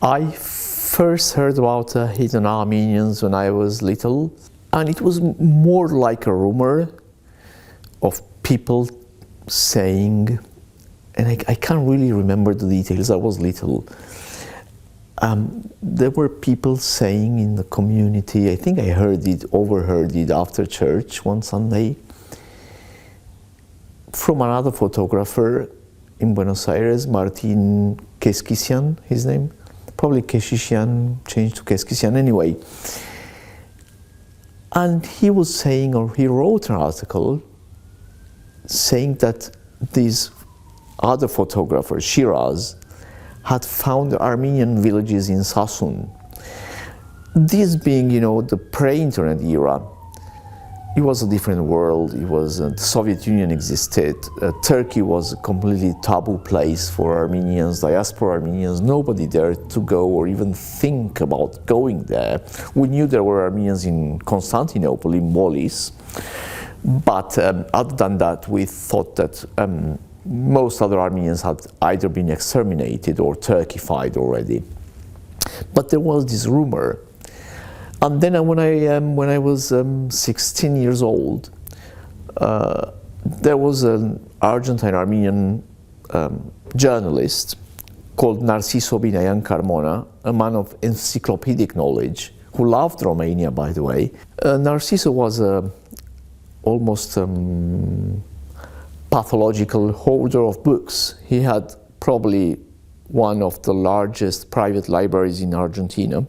I first heard about hidden Armenians when I was little, and it was more like a rumor of people saying, and I can't really remember the details, I was little. There were people saying in the community, I think I overheard it after church one Sunday, from another photographer in Buenos Aires, Martin Keskisian, his name, probably Keshishian, changed to Keskisian anyway. And he was saying, or he wrote an article saying that these other photographers, Shiraz, had found Armenian villages in Sasun. This being, the pre-internet era, it was a different world. It was, the Soviet Union existed. Turkey was a completely taboo place for Armenians, diaspora Armenians. Nobody dared to go or even think about going there. We knew there were Armenians in Constantinople, in Molis, but other than that, we thought that most other Armenians had either been exterminated or Turkified already. But there was this rumor. And then when I was 16 years old, there was an Argentine-Armenian journalist called Narciso Binayan Carmona, a man of encyclopedic knowledge, who loved Romania, by the way. Narciso was almost pathological hoarder of books. He had probably one of the largest private libraries in Argentina,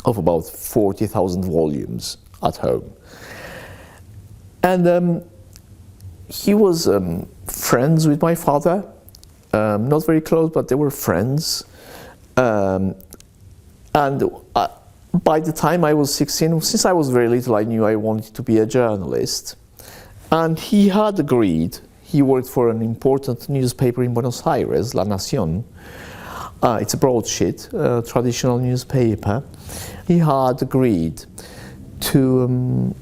of about 40,000 volumes at home. And he was friends with my father, not very close, but they were friends. And by the time I was 16, since I was very little, I knew I wanted to be a journalist. And he had agreed. He worked for an important newspaper in Buenos Aires, La Nación. It's a broadsheet, traditional newspaper. He had agreed to,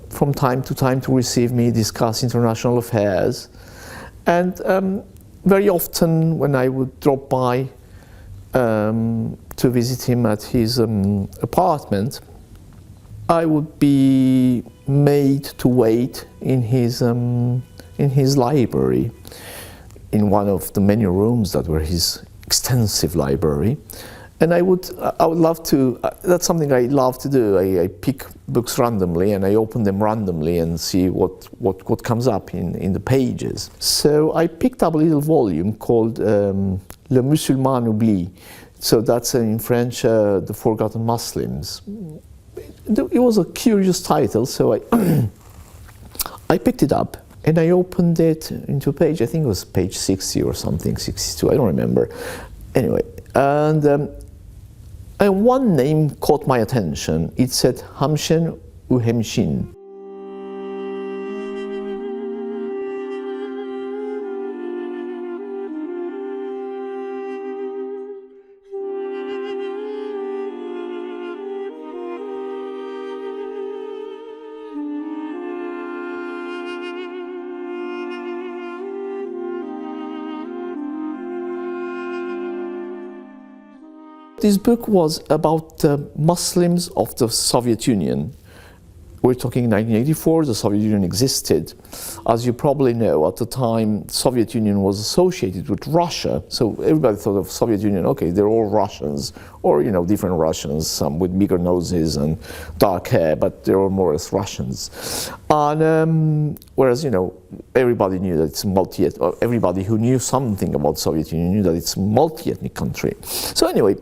from time to time to receive me, discuss international affairs. And very often when I would drop by to visit him at his apartment, I would be made to wait in his library, in one of the many rooms that were his extensive library. And I would love to, that's something I love to do. I pick books randomly and I open them randomly and see what comes up in the pages. So I picked up a little volume called Le Musulman Oubli. So that's in French, The Forgotten Muslims. It was a curious title, so I picked it up and I opened it into a page, I think it was page 60 or something, 62, I don't remember. Anyway, and one name caught my attention. It said Hamshen Uhemshin. This book was about the Muslims of the Soviet Union. We're talking 1984, the Soviet Union existed. As you probably know, at the time, the Soviet Union was associated with Russia. So everybody thought of Soviet Union, okay, they're all Russians, or, different Russians, some with bigger noses and dark hair, but they're all more or less Russians. And whereas, everybody knew that it's multi-ethnic, everybody who knew something about Soviet Union knew that it's a multi-ethnic country. So anyway,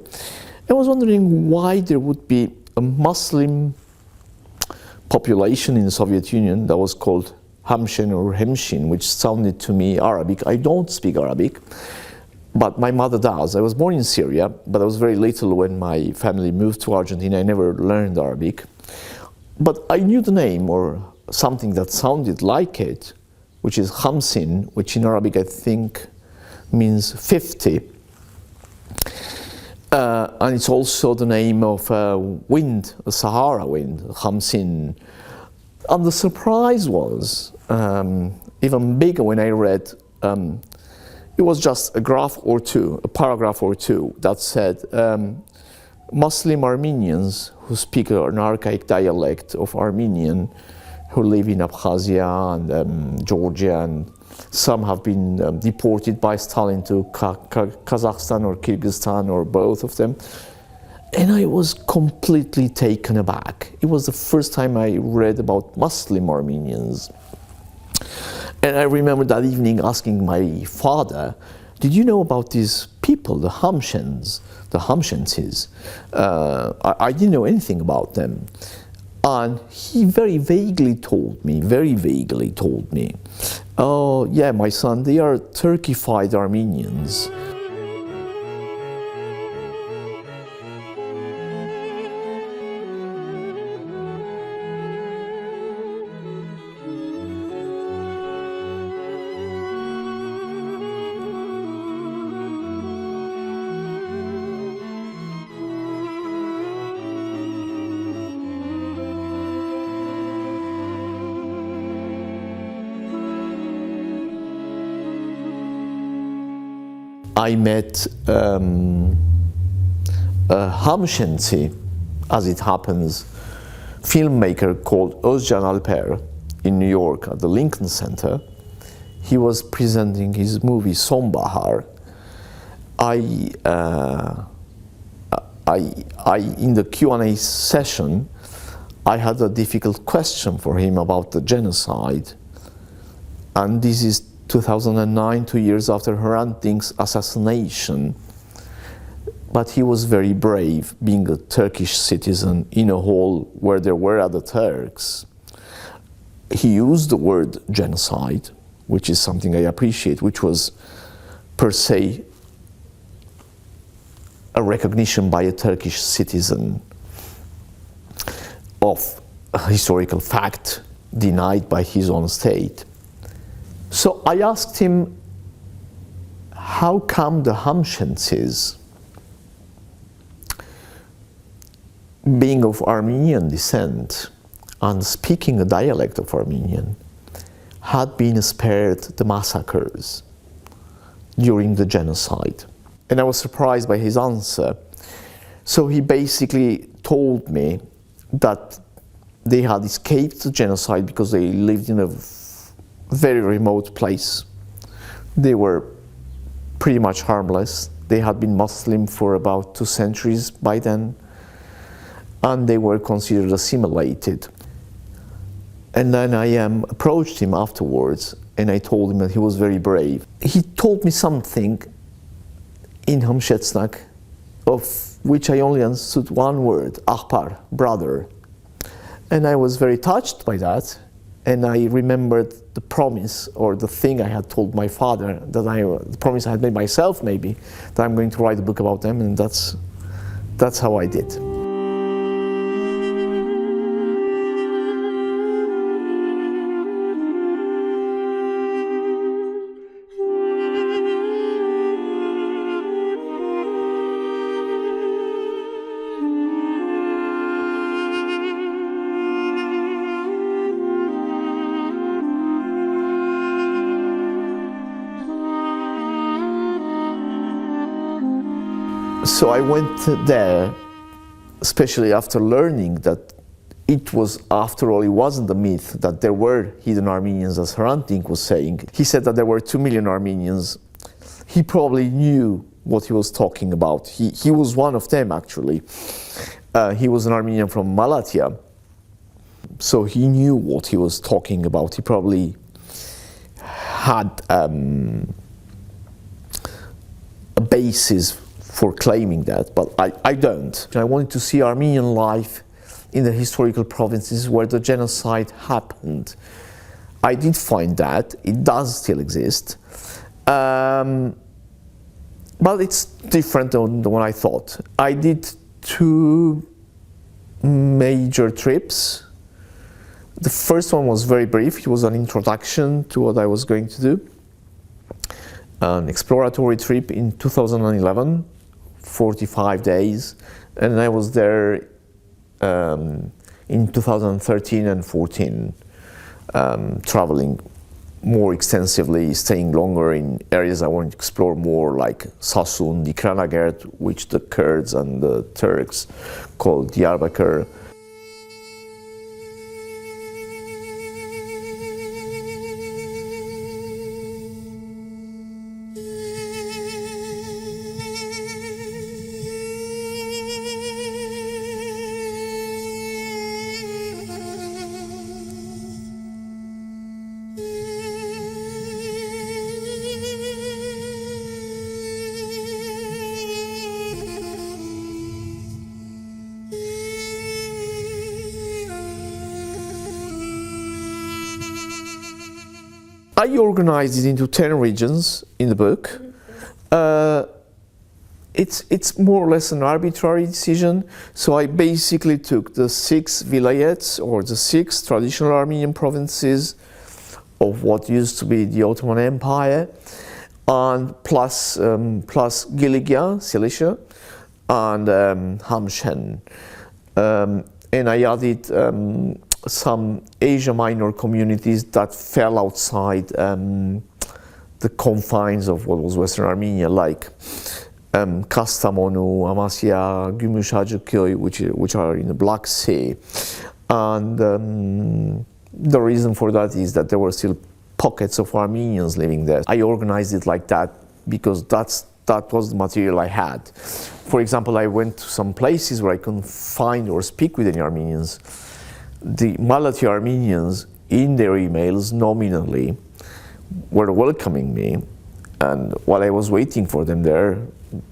I was wondering why there would be a Muslim population in the Soviet Union that was called Hamshen or Hemshin, which sounded to me Arabic. I don't speak Arabic, but my mother does. I was born in Syria, but I was very little when my family moved to Argentina. I never learned Arabic. But I knew the name or something that sounded like it, which is Hamsin, which in Arabic I think means 50. And it's also the name of a wind, a Sahara wind, Hamsin. And the surprise was even bigger when I read It was just a graph or two, a paragraph or two that said, Muslim Armenians who speak an archaic dialect of Armenian, who live in Abkhazia and Georgia, and some have been deported by Stalin to Kazakhstan or Kyrgyzstan or both of them. And I was completely taken aback. It was the first time I read about Muslim Armenians. And I remember that evening asking my father, did you know about these people, the Hamshens, the Hamshenses? I didn't know anything about them. And he very vaguely told me, oh yeah, my son, they are Turkified Armenians. I met a Hamshensi, as it happens, filmmaker called Özcan Alper in New York at the Lincoln Center. He was presenting his movie Sonbahar. In the Q&A session, I had a difficult question for him about the genocide. And this is 2009, 2 years after Hrant Dink's assassination. But he was very brave, being a Turkish citizen in a hall where there were other Turks. He used the word genocide, which is something I appreciate, which was per se a recognition by a Turkish citizen of a historical fact denied by his own state. So I asked him, how come the Hamshensis, being of Armenian descent and speaking a dialect of Armenian, had been spared the massacres during the genocide? And I was surprised by his answer. So he basically told me that they had escaped the genocide because they lived in a very remote place. They were pretty much harmless. They had been Muslim for about 2 centuries by then, and they were considered assimilated. And then I approached him afterwards, and I told him that he was very brave. He told me something in Hamshetsnak, of which I only understood one word, Ahpar, brother. And I was very touched by that. And I remembered the promise, or the thing I had told my father, the promise I had made myself maybe, that I'm going to write a book about them, and that's how I did. So I went there, especially after learning that it was, after all, it wasn't a myth, that there were hidden Armenians, as Hrant Dink was saying. He said that there were 2 million Armenians. He probably knew what he was talking about. He was one of them, actually. He was an Armenian from Malatya, so he knew what he was talking about. He probably had a basis for claiming that, but I don't. I wanted to see Armenian life in the historical provinces where the genocide happened. I did find that. It does still exist. But it's different than what I thought. I did 2 major trips. The first one was very brief. It was an introduction to what I was going to do. An exploratory trip in 2011. 45 days, and I was there in 2013 and 14, traveling more extensively, staying longer in areas I wanted to explore more, like Sassoon, the Kranagert, which the Kurds and the Turks call Diyarbakir. I organized it into 10 regions in the book. It's more or less an arbitrary decision. So I basically took the 6 vilayets, or the 6 traditional Armenian provinces of what used to be the Ottoman Empire, and plus Giligia, Cilicia, and Hamshen. And I added some Asia Minor communities that fell outside the confines of what was Western Armenia, like Kastamonu, Amasya, Gümüşhacıköy, which are in the Black Sea. And the reason for that is that there were still pockets of Armenians living there. I organized it like that because that was the material I had. For example, I went to some places where I couldn't find or speak with any Armenians. The Malatya Armenians, in their emails, nominally, were welcoming me, and while I was waiting for them there,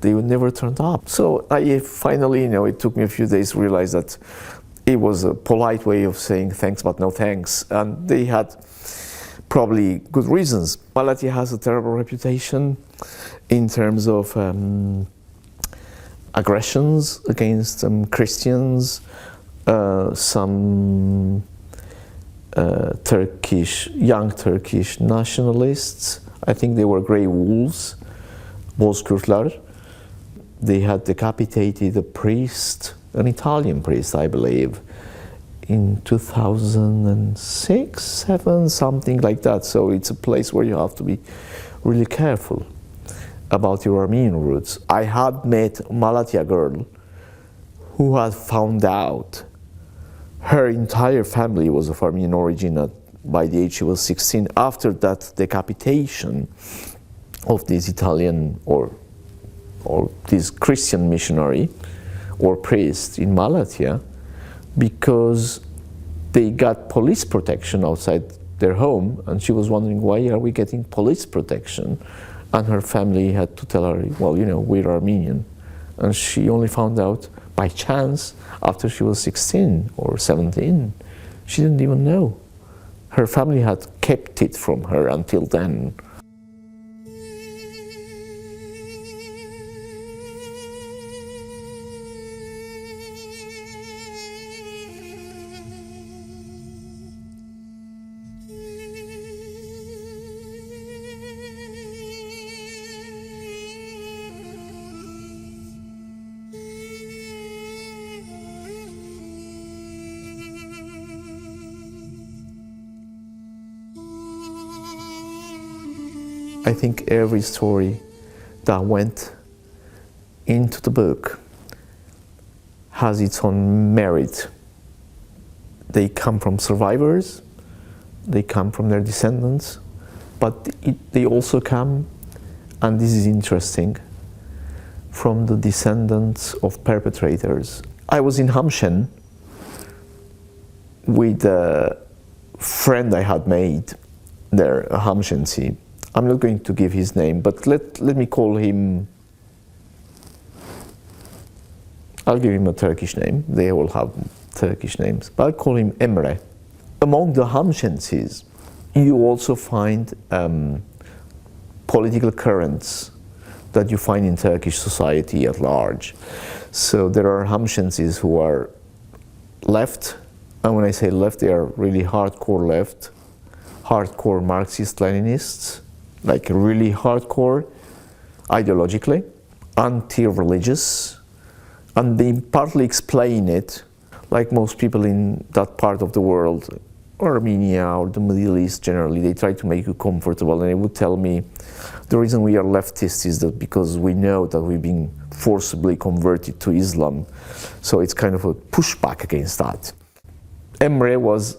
they never turned up. So I finally, it took me a few days to realize that it was a polite way of saying thanks but no thanks, and they had probably good reasons. Malatya has a terrible reputation in terms of aggressions against Christians, some young Turkish nationalists. I think they were grey wolves, Bozkurtlar. They had decapitated a priest, an Italian priest, I believe, in 2006, 7, something like that. So it's a place where you have to be really careful about your Armenian roots. I had met a Malatya girl who had found out her entire family was of Armenian origin by the age she was 16. After that decapitation of this Italian or this Christian missionary or priest in Malatya, because they got police protection outside their home, and she was wondering, why are we getting police protection? And her family had to tell her, well, we're Armenian. And she only found out by chance after she was 16 or 17. She didn't even know. Her family had kept it from her until then. I think every story that went into the book has its own merit. They come from survivors, they come from their descendants, but they also come, and this is interesting, from the descendants of perpetrators. I was in Hamshen with a friend I had made there, a Hamshensi. I'm not going to give his name, but let me call him, I'll give him a Turkish name. They all have Turkish names, but I'll call him Emre. Among the Hamshensis, you also find political currents that you find in Turkish society at large. So there are Hamshensis who are left, and when I say left, they are really hardcore left, hardcore Marxist-Leninists, like really hardcore ideologically, anti-religious, and they partly explain it, like most people in that part of the world, Armenia or the Middle East generally, they try to make you comfortable, and they would tell me the reason we are leftists is that because we know that we've been forcibly converted to Islam, so it's kind of a pushback against that. Emre was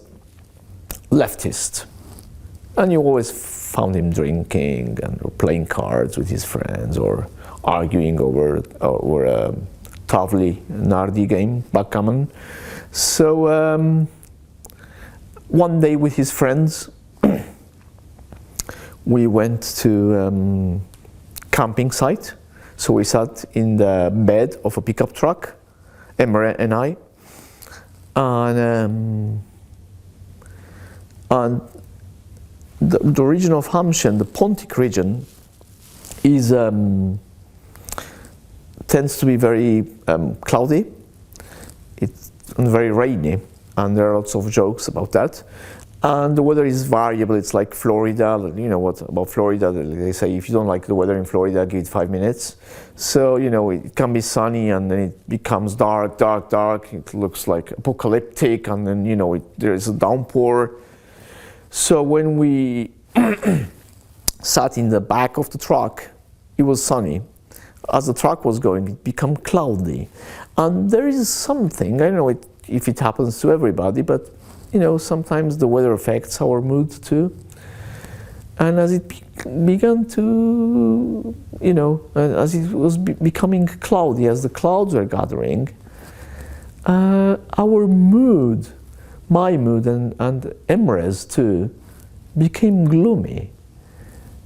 leftist, and you always found him drinking and playing cards with his friends or arguing over a Tavli Nardi game, backgammon. So one day with his friends, we went to camping site. So we sat in the bed of a pickup truck, Emre and I, and the region of Hamshen, the Pontic region, is tends to be very cloudy. It's very rainy, and there are lots of jokes about that. And the weather is variable. It's like Florida. You know what about Florida? They say if you don't like the weather in Florida, give it 5 minutes. So you know it can be sunny, and then it becomes dark. It looks like apocalyptic, and then you know there is a downpour. So when we sat in the back of the truck, it was sunny. As the truck was going, it became cloudy. And there is something, I don't know if it happens to everybody, but you know, sometimes the weather affects our mood too. And as it began to, you know, as it was becoming cloudy, as the clouds were gathering, our mood, my mood and Emre's too, became gloomy.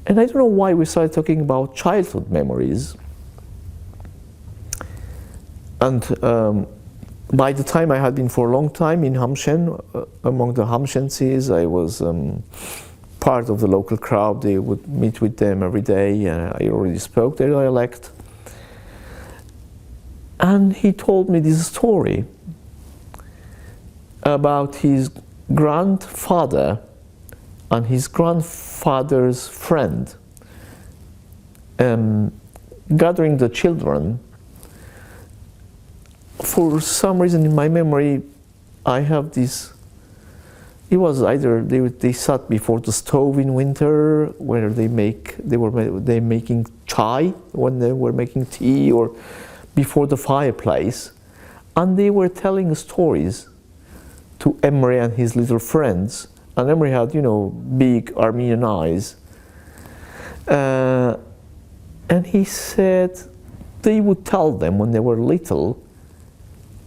And I don't know why we started talking about childhood memories. And by the time I had been for a long time in Hamshen, among the Hamshensis, I was part of the local crowd. They would meet with them every day, and I already spoke their dialect. And he told me this story about his grandfather and his grandfather's friend gathering the children. For some reason in my memory, I have this, it was either they sat before the stove in winter, where they were making chai when they were making tea, or before the fireplace, and they were telling stories to Emre and his little friends. And Emre had, you know, big Armenian eyes, and he said they would tell them when they were little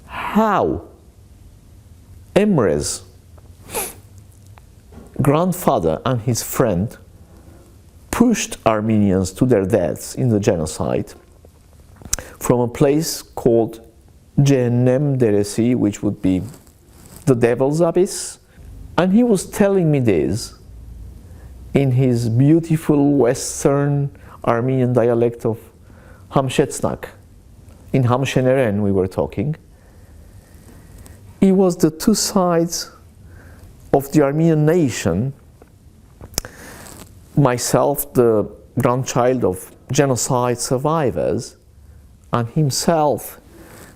how Emre's grandfather and his friend pushed Armenians to their deaths in the genocide from a place called Cehennem Deresi, which would be the devil's abyss. And he was telling me this in his beautiful Western Armenian dialect of Hamshetsnak. In Hamsheneren we were talking. It was the two sides of the Armenian nation. Myself, the grandchild of genocide survivors, and himself,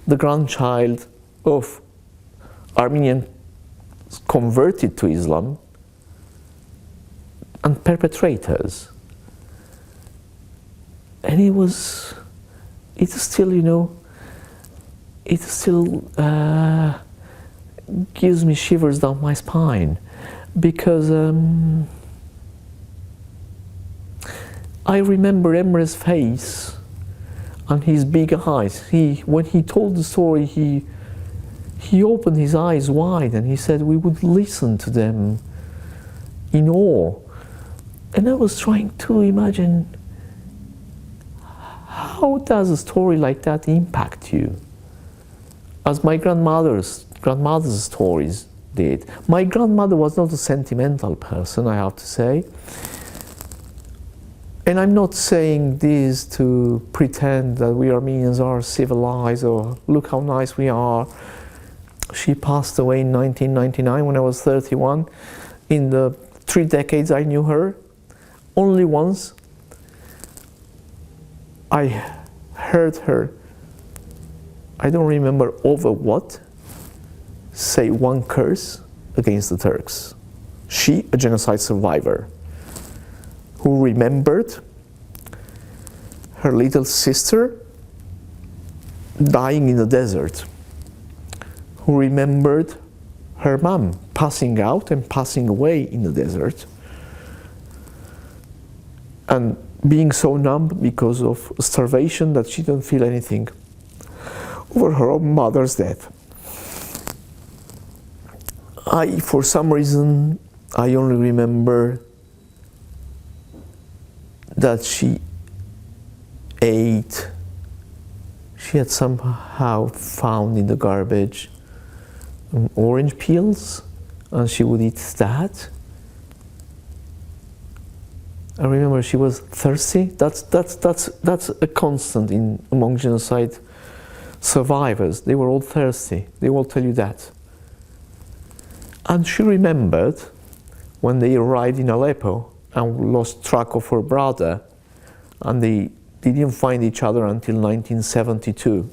the grandchild of Armenian converted to Islam and perpetrators. And it's still, you know, it still gives me shivers down my spine, because I remember Emre's face and his big eyes. When he told the story, he opened his eyes wide and he said we would listen to them in awe. And I was trying to imagine, how does a story like that impact you? As my grandmother's stories did. My grandmother was not a sentimental person, I have to say. And I'm not saying this to pretend that we Armenians are civilized or look how nice we are. She passed away in 1999 when I was 31. In the 3 decades I knew her, only once I heard her, I don't remember over what, say one curse against the Turks. She, a genocide survivor, who remembered her little sister dying in the desert, who remembered her mom passing out and passing away in the desert, and being so numb because of starvation that she didn't feel anything over her own mother's death. For some reason, I only remember that she ate, she had somehow found in the garbage orange peels, and she would eat that. I remember she was thirsty. That's a constant among genocide survivors. They were all thirsty. They will tell you that. And she remembered when they arrived in Aleppo and lost track of her brother, and they didn't find each other until 1972.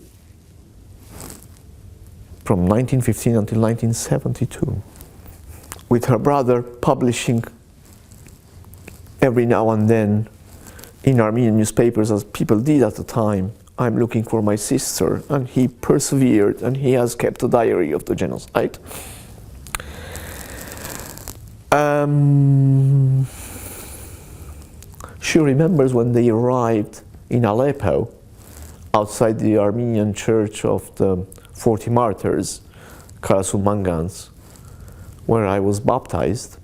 From 1915 until 1972. With her brother publishing every now and then in Armenian newspapers, as people did at the time, I'm looking for my sister, and he persevered, and he has kept a diary of the genocide. She remembers when they arrived in Aleppo, outside the Armenian church of the 40 martyrs, Karasulmangans, where I was baptized.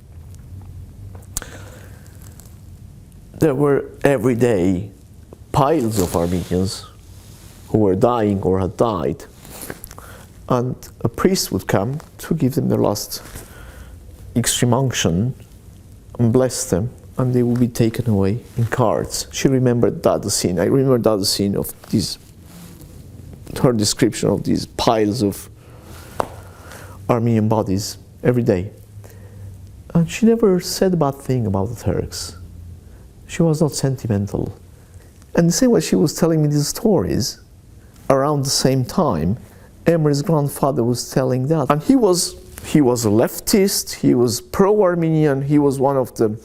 There were every day piles of Armenians who were dying or had died, and a priest would come to give them their last extreme unction and bless them, and they would be taken away in carts. She remembered that scene. I remember that scene of these, her description of these piles of Armenian bodies every day. And she never said a bad thing about the Turks. She was not sentimental. And the same way she was telling me these stories, around the same time, Emre's grandfather was telling that. And he was a leftist, he was pro-Armenian, he was one of the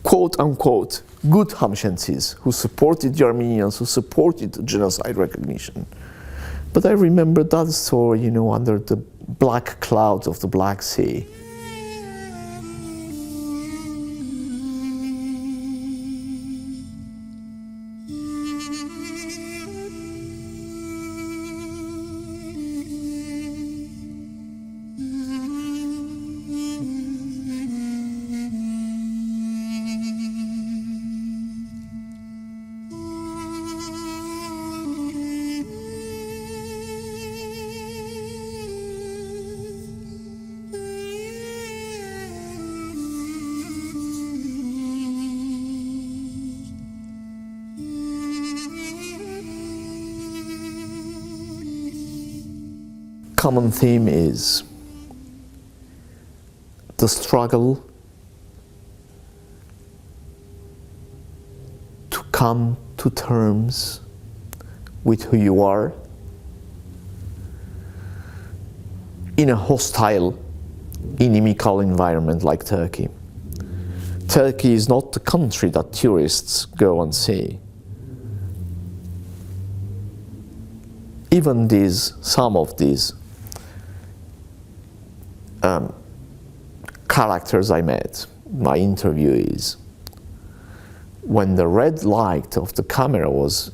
quote-unquote good Hamshensis who supported the Armenians, who supported the genocide recognition. But I remember that story, you know, under the black clouds of the Black Sea. Common theme is the struggle to come to terms with who you are in a hostile, inimical environment like Turkey. Turkey is not the country that tourists go and see. Even some of these characters I met, my interviewees, when the red light of the camera was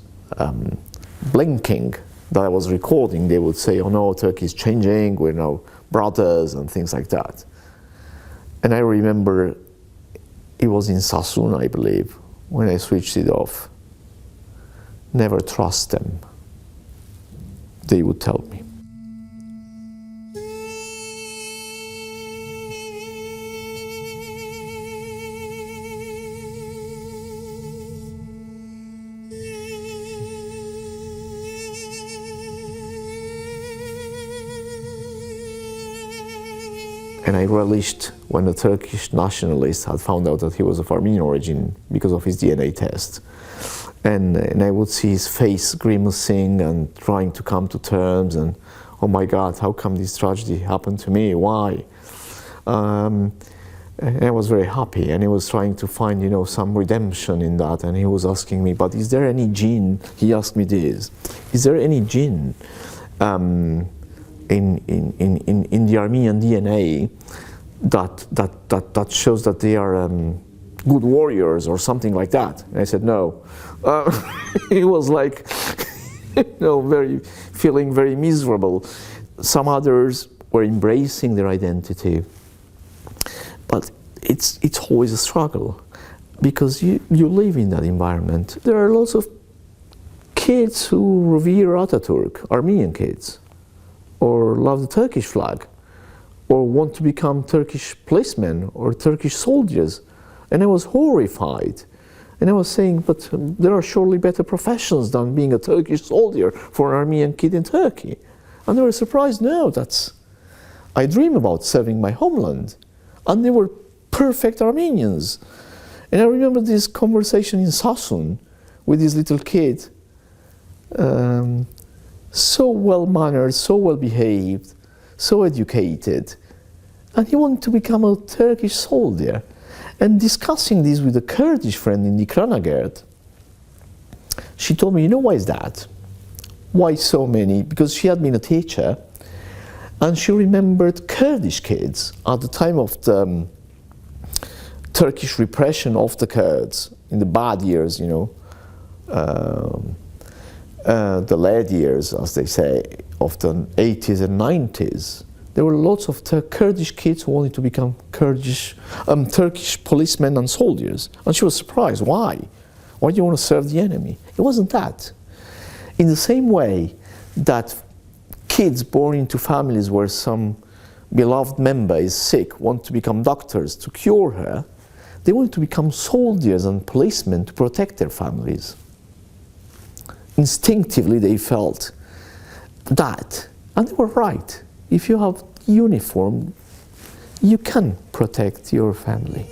blinking that I was recording, they would say, oh no, Turkey is changing, we're now brothers and things like that. And I remember it was in Sassoon, I believe, when I switched it off. Never trust them, they would tell me. And I relished when the Turkish nationalist had found out that he was of Armenian origin because of his DNA test. And I would see his face grimacing and trying to come to terms and, oh my God, how come this tragedy happened to me? Why? And I was very happy, and he was trying to find, you know, some redemption in that, and he was asking me, but is there any gene, he asked me this, is there any gene in the Armenian DNA that shows that they are good warriors or something like that? And I said, no. He was like, you know, feeling very miserable. Some others were embracing their identity. But it's always a struggle, because you live in that environment. There are lots of kids who revere Ataturk, Armenian kids, or love the Turkish flag, or want to become Turkish policemen or Turkish soldiers. And I was horrified. And I was saying, but there are surely better professions than being a Turkish soldier for an Armenian kid in Turkey. And they were surprised, no, I dream about serving my homeland. And they were perfect Armenians. And I remember this conversation in Sasun with this little kid, so well-mannered, so well-behaved, so educated. And he wanted to become a Turkish soldier. And discussing this with a Kurdish friend in Dikranagert, she told me, you know, why is that? Why so many? Because she had been a teacher, and she remembered Kurdish kids at the time of the Turkish repression of the Kurds in the bad years, you know, the lead years, as they say, of the 80s and 90s. There were lots of Kurdish kids who wanted to become Turkish policemen and soldiers. And she was surprised. Why? Why do you want to serve the enemy? It wasn't that. In the same way that kids born into families where some beloved member is sick want to become doctors to cure her, they want to become soldiers and policemen to protect their families. Instinctively they felt that, and they were right. If you have uniform, you can protect your family.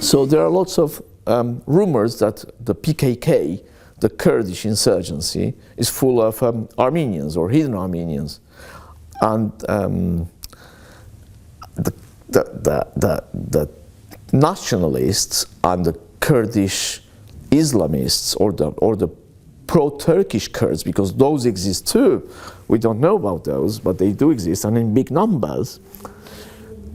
So there are lots of rumors that the PKK, the Kurdish insurgency, is full of Armenians or hidden Armenians, and the nationalists and the Kurdish Islamists or the pro-Turkish Kurds, because those exist too. We don't know about those, but they do exist, and in big numbers.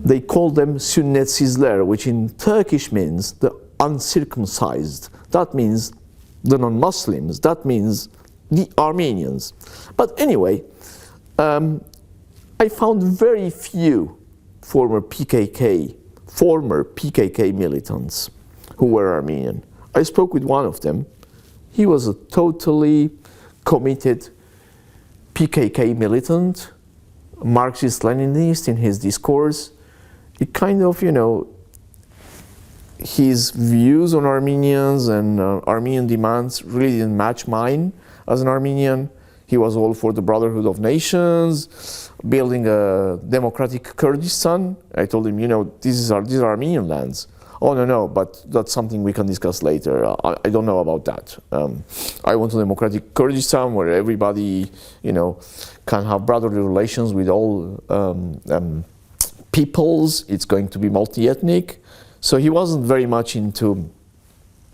They call them sünnetsizler, which in Turkish means the uncircumcised. That means the non-Muslims. That means the Armenians. But anyway, I found very few former PKK militants who were Armenian. I spoke with one of them. He was a totally committed PKK militant, Marxist-Leninist in his discourse. It kind of, you know, his views on Armenians and Armenian demands really didn't match mine as an Armenian. He was all for the Brotherhood of Nations, building a democratic Kurdistan. I told him, you know, these are Armenian lands. Oh, no, but that's something we can discuss later. I don't know about that. I want a democratic Kurdistan where everybody, you know, can have brotherly relations with all peoples. It's going to be multi-ethnic. So he wasn't very much into,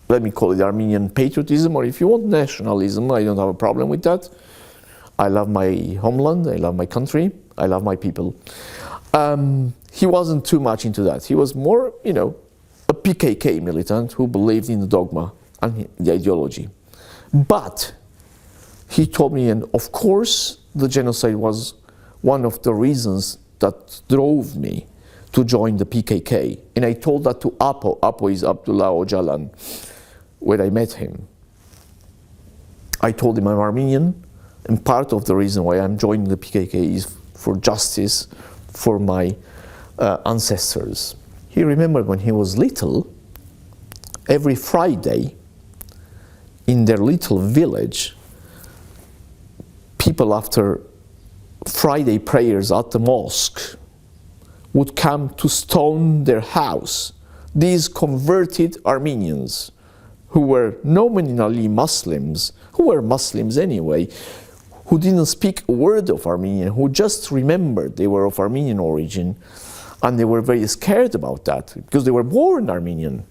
let me call it Armenian patriotism, or if you want nationalism, I don't have a problem with that. I love my homeland, I love my country, I love my people. He wasn't too much into that. He was more, you know, a PKK militant who believed in the dogma and the ideology. But he told me, and of course, the genocide was one of the reasons that drove me to join the PKK. And I told that to Apo. Apo is Abdullah Öcalan, when I met him. I told him I'm Armenian, and part of the reason why I'm joining the PKK is for justice for my ancestors. He remembered when he was little, every Friday in their little village, people after Friday prayers at the mosque would come to stone their house. These converted Armenians who were nominally Muslims, who were Muslims anyway, who didn't speak a word of Armenian, who just remembered they were of Armenian origin, and they were very scared about that because they were born Armenian.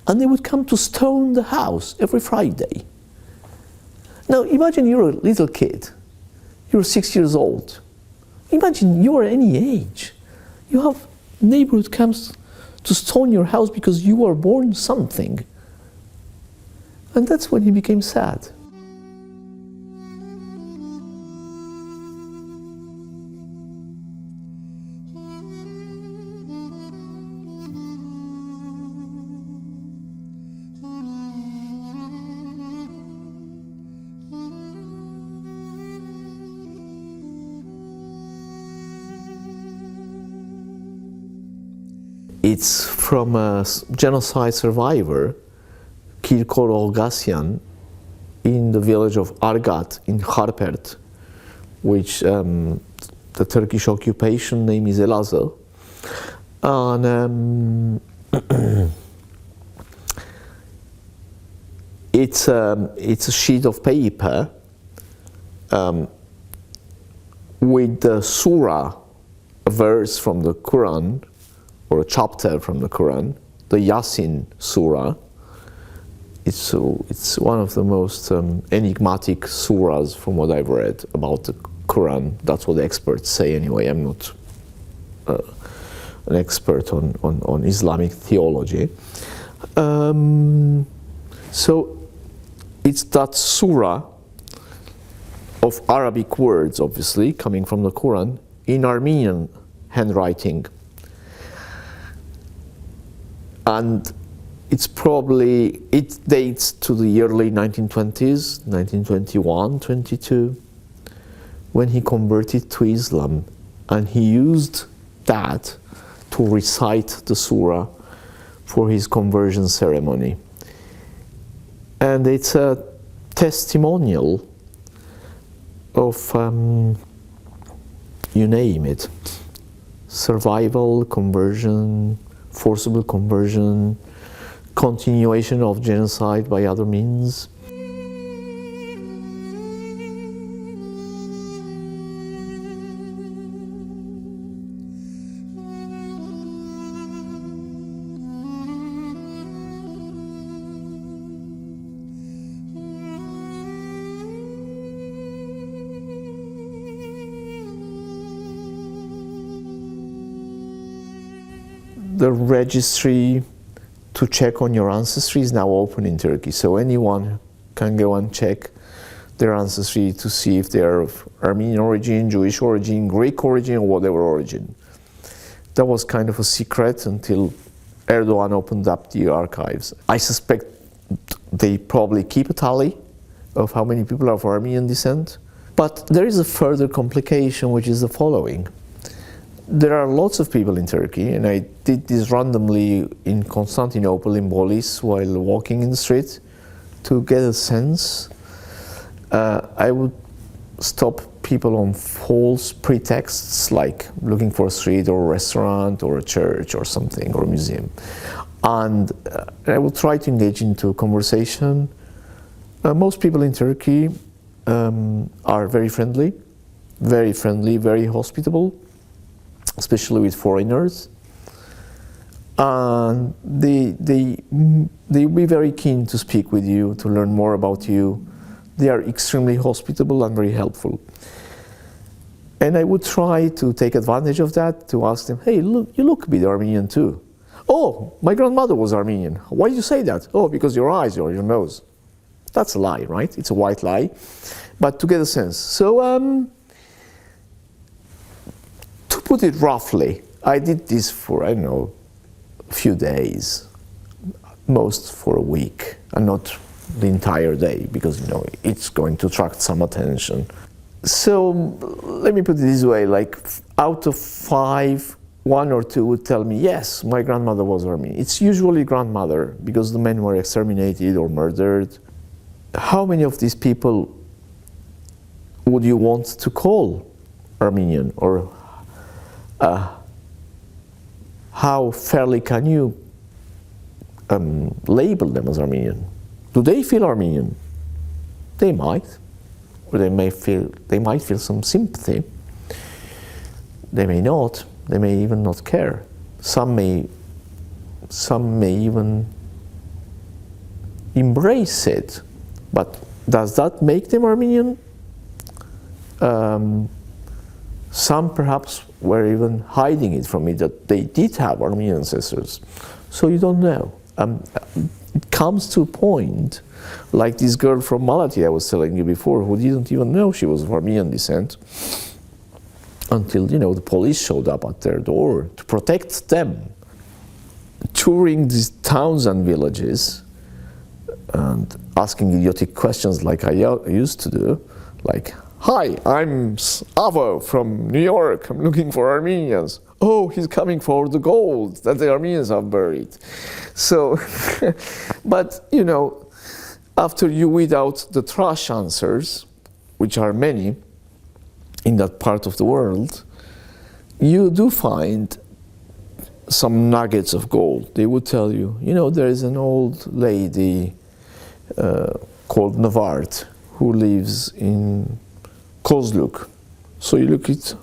And they would come to stone the house every Friday. Now imagine you're a little kid, you're 6 years old. Imagine you're any age. You have neighborhood comes to stone your house because you were born something. And that's when he became sad. It's from a genocide survivor, Kirkor Olgasyan, in the village of Argat in Harpert, which the Turkish occupation name is Elazığ. And it's a sheet of paper with the surah, a verse from the Quran, or a chapter from the Quran, the Yasin Surah. It's one of the most enigmatic surahs from what I've read about the Quran. That's what the experts say anyway. I'm not an expert on Islamic theology. So it's that surah of Arabic words, obviously, coming from the Quran, in Armenian handwriting. And it dates to the early 1920s, 1921, 22, when he converted to Islam, and he used that to recite the surah for his conversion ceremony. And it's a testimonial of, you name it, survival, conversion, forcible conversion, continuation of genocide by other means. The registry to check on your ancestry is now open in Turkey, so anyone can go and check their ancestry to see if they are of Armenian origin, Jewish origin, Greek origin, or whatever origin. That was kind of a secret until Erdogan opened up the archives. I suspect they probably keep a tally of how many people are of Armenian descent. But there is a further complication, which is the following. There are lots of people in Turkey, and I did this randomly in Constantinople, in Bolis, while walking in the street, to get a sense. I would stop people on false pretexts, like looking for a street or a restaurant or a church or something, or a museum. And I would try to engage into conversation. Most people in Turkey are very friendly, very hospitable, especially with foreigners. And they'll be very keen to speak with you, to learn more about you. They are extremely hospitable and very helpful. And I would try to take advantage of that, to ask them, hey, look, you look a bit Armenian too. Oh, my grandmother was Armenian. Why do you say that? Oh, because your eyes or your nose. That's a lie, right? It's a white lie, but to get a sense. So, to put it roughly, I did this for, I don't know, a few days, most for a week, and not the entire day, because, you know, it's going to attract some attention. So, let me put it this way, like, out of 5, 1 or 2 would tell me, yes, my grandmother was Armenian. It's usually grandmother, because the men were exterminated or murdered. How many of these people would you want to call Armenian? Or how fairly can you label them as Armenian? Do they feel Armenian? They might. Or they might feel some sympathy. They may not. They may even not care. Some may even embrace it. But does that make them Armenian? Some perhaps were even hiding it from me, that they did have Armenian ancestors. So you don't know. It comes to a point, like this girl from Malatya I was telling you before, who didn't even know she was of Armenian descent, until, you know, the police showed up at their door to protect them. Touring these towns and villages, and asking idiotic questions like I used to do, like, hi, I'm Avo from New York, I'm looking for Armenians. Oh, he's coming for the gold that the Armenians have buried. So, but, you know, after you weed out the trash answers, which are many in that part of the world, you do find some nuggets of gold. They would tell you, you know, there is an old lady called Navart, who lives in Kozluk. So you look it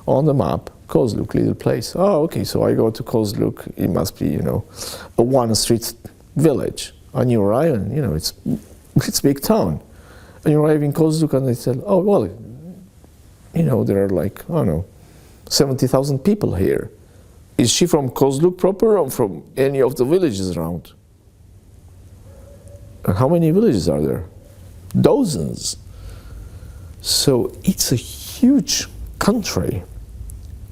on the map, Kozluk, little place. Oh, okay, so I go to Kozluk, it must be, you know, a one-street village. And you arrive, and, you know, it's a big town. And you arrive in Kozluk, and they say, oh, well, you know, there are like, I don't know, 70,000 people here. Is she from Kozluk proper, or from any of the villages around? And how many villages are there? Dozens. So it's a huge country.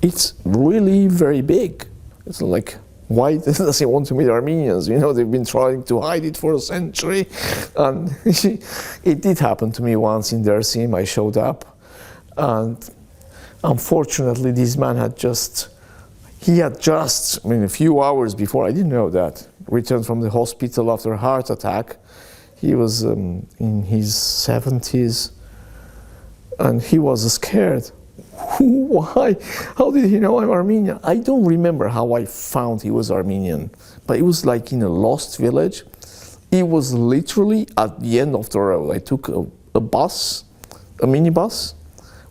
It's really very big. It's like, why does he want to meet Armenians? You know, they've been trying to hide it for a century. And it did happen to me once in Dersim. I showed up, and unfortunately this man had just, I mean, a few hours before, I didn't know that, returned from the hospital after a heart attack. He was in his 70s, and he was scared. Why? How did he know I'm Armenian? I don't remember how I found he was Armenian, but it was like in a lost village. It was literally at the end of the road. I took a bus, a minibus,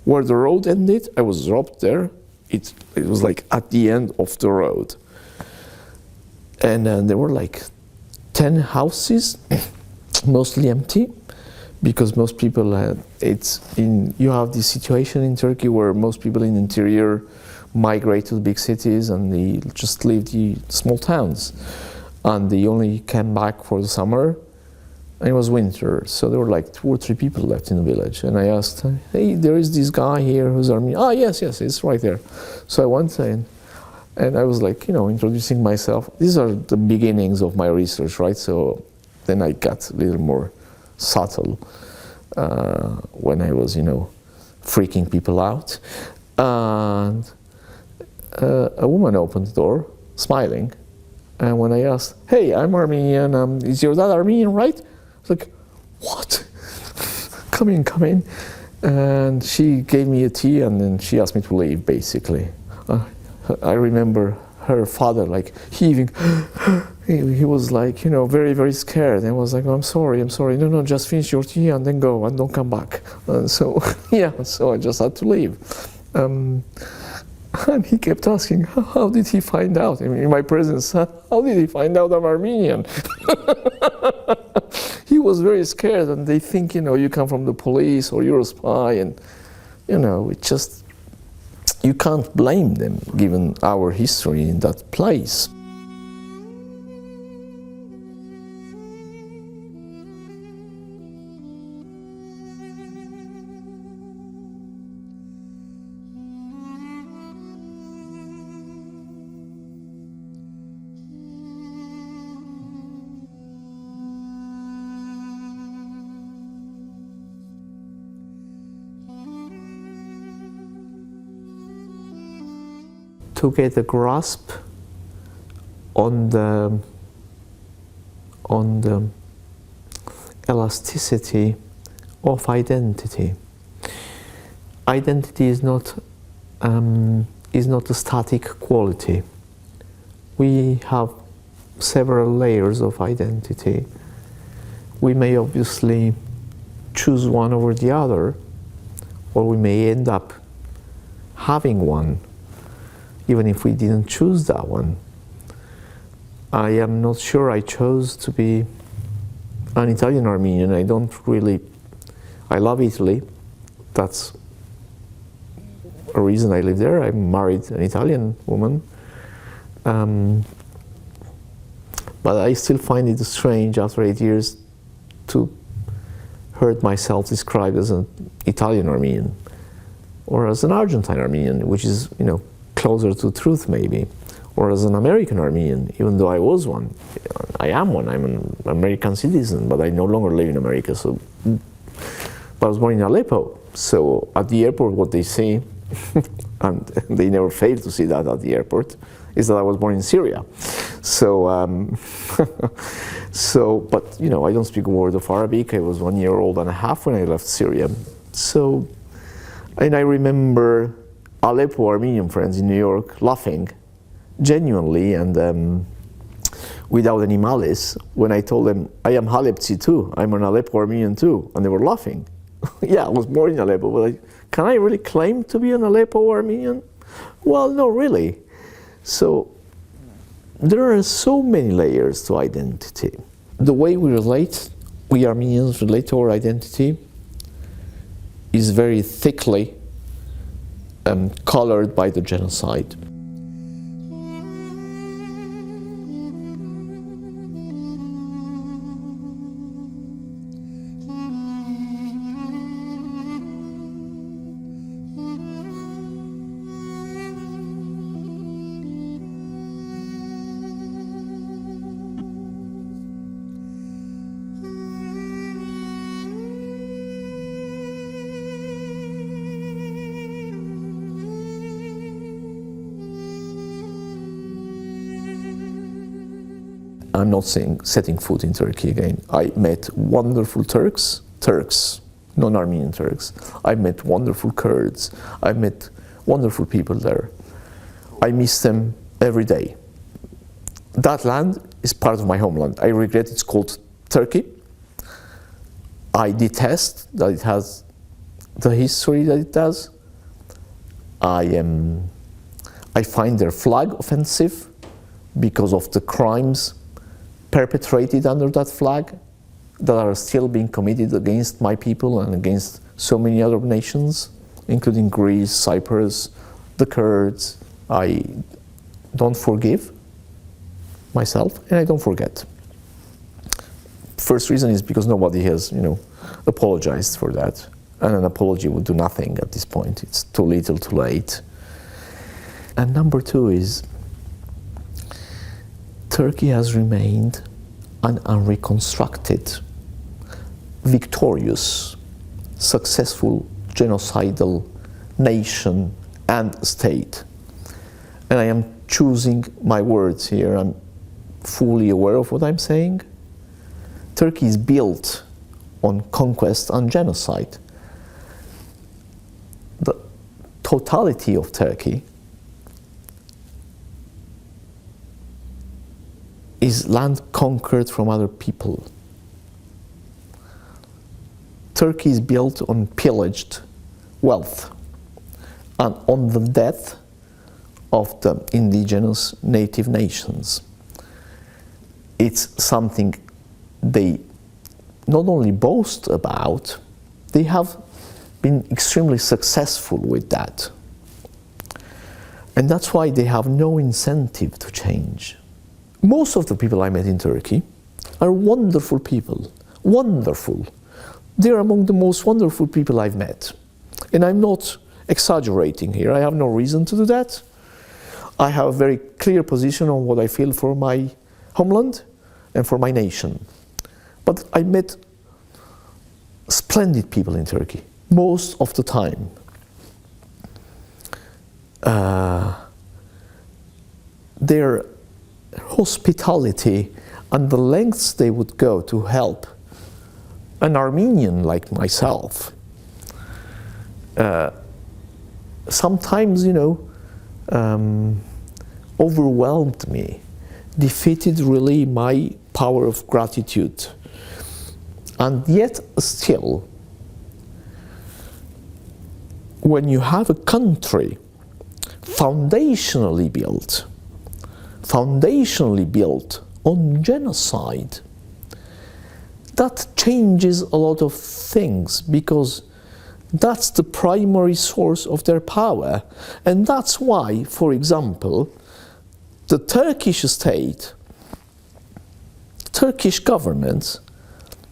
where the road ended. I was dropped there. It was like at the end of the road. And there were like 10 houses, mostly empty, because most people you have this situation in Turkey where most people in the interior migrate to the big cities, and they just leave the small towns, and they only came back for the summer, and it was winter, so there were like 2 or 3 people left in the village. And I asked, hey, there is this guy here who's Armenian. Ah, yes, it's right there. So I went in, and I was like, you know, introducing myself. These are the beginnings of my research, right? So then I got a little more subtle when I was, you know, freaking people out. And a woman opened the door, smiling. And when I asked, hey, I'm Armenian, is your dad Armenian, right? I was like, what? Come in. And she gave me a tea, and then she asked me to leave, basically. I remember her father, like, heaving. He was like, you know, very, very scared, and was like, oh, I'm sorry. No, just finish your tea and then go, and don't come back. And so, yeah, so I just had to leave. And he kept asking, how did he find out? I mean, in my presence, how did he find out I'm Armenian? He was very scared, and they think, you know, you come from the police or you're a spy, and, you know, it just, you can't blame them given our history in that place. to get a grasp on the elasticity of identity. Identity is not a static quality. We have several layers of identity. We may obviously choose one over the other, or we may end up having one, even if we didn't choose that one. I am not sure I chose to be an Italian Armenian. I love Italy. That's a reason I live there. I married an Italian woman. But I still find it strange after 8 years to heard myself described as an Italian Armenian or as an Argentine Armenian, which is, closer to truth maybe, or as an American Armenian, even though I was one. I am one. I'm an American citizen, but I no longer live in America. But I was born in Aleppo. So at the airport, what they say, and they never fail to see that at the airport, is that I was born in Syria. So, but I don't speak a word of Arabic. I was 1 year old and a half when I left Syria. So, and I remember Aleppo Armenian friends in New York laughing genuinely and without any malice when I told them, I am Halepci too, I'm an Aleppo Armenian too, and they were laughing. Yeah, I was born in Aleppo, but can I really claim to be an Aleppo Armenian? Well, no, really. So there are so many layers to identity. The way we Armenians relate to our identity is very thickly colored by the genocide. I'm not saying setting foot in Turkey again. I met wonderful Turks, non-Armenian Turks. I met wonderful Kurds. I met wonderful people there. I miss them every day. That land is part of my homeland. I regret it's called Turkey. I detest that it has the history that it does. I find their flag offensive because of the crimes perpetrated under that flag that are still being committed against my people and against so many other nations, including Greece, Cyprus, the Kurds. I don't forgive myself and I don't forget. First reason is because nobody has, apologized for that. And an apology would do nothing at this point. It's too little, too late. And number two is Turkey has remained an unreconstructed, victorious, successful, genocidal nation and state. And I am choosing my words here. I'm fully aware of what I'm saying. Turkey is built on conquest and genocide. The totality of Turkey is land conquered from other people. Turkey is built on pillaged wealth and on the death of the indigenous native nations. It's something they not only boast about, they have been extremely successful with that. And that's why they have no incentive to change. Most of the people I met in Turkey are wonderful people, wonderful. They're among the most wonderful people I've met. And I'm not exaggerating here, I have no reason to do that. I have a very clear position on what I feel for my homeland and for my nation. But I met splendid people in Turkey, most of the time. their hospitality and the lengths they would go to help an Armenian like myself, sometimes, overwhelmed me, defeated really my power of gratitude. And yet still, when you have a country foundationally built on genocide, that changes a lot of things, because that's the primary source of their power. And that's why, for example, the Turkish state, Turkish governments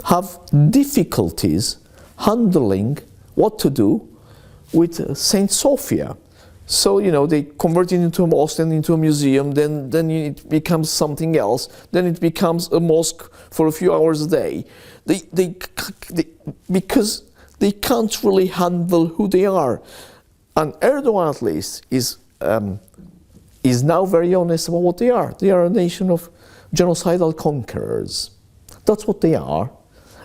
have difficulties handling what to do with Saint Sophia. So, they convert it into a mosque and into a museum, then it becomes something else, then it becomes a mosque for a few hours a day. Because they can't really handle who they are. And Erdogan, at least, is now very honest about what they are. They are a nation of genocidal conquerors. That's what they are.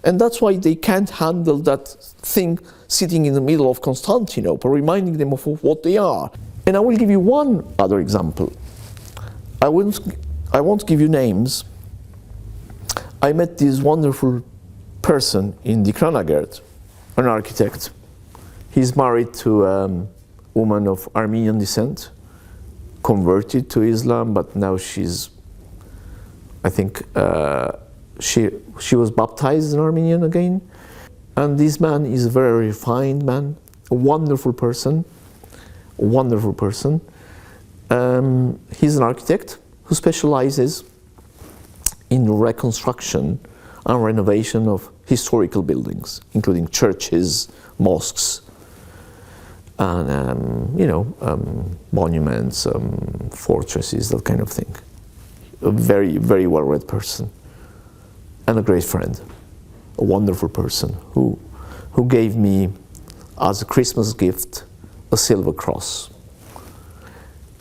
And that's why they can't handle that thing sitting in the middle of Constantinople, reminding them of what they are. And I will give you one other example. I won't give you names. I met this wonderful person in Dikranagert, an architect. He's married to a woman of Armenian descent, converted to Islam, but now she's, I think, she was baptized in Armenian again. And this man is a very refined man, a wonderful person, He's an architect who specializes in reconstruction and renovation of historical buildings, including churches, mosques, and monuments, fortresses, that kind of thing. A very, very well-read person, and a great friend, a wonderful person who gave me, as a Christmas gift, a silver cross.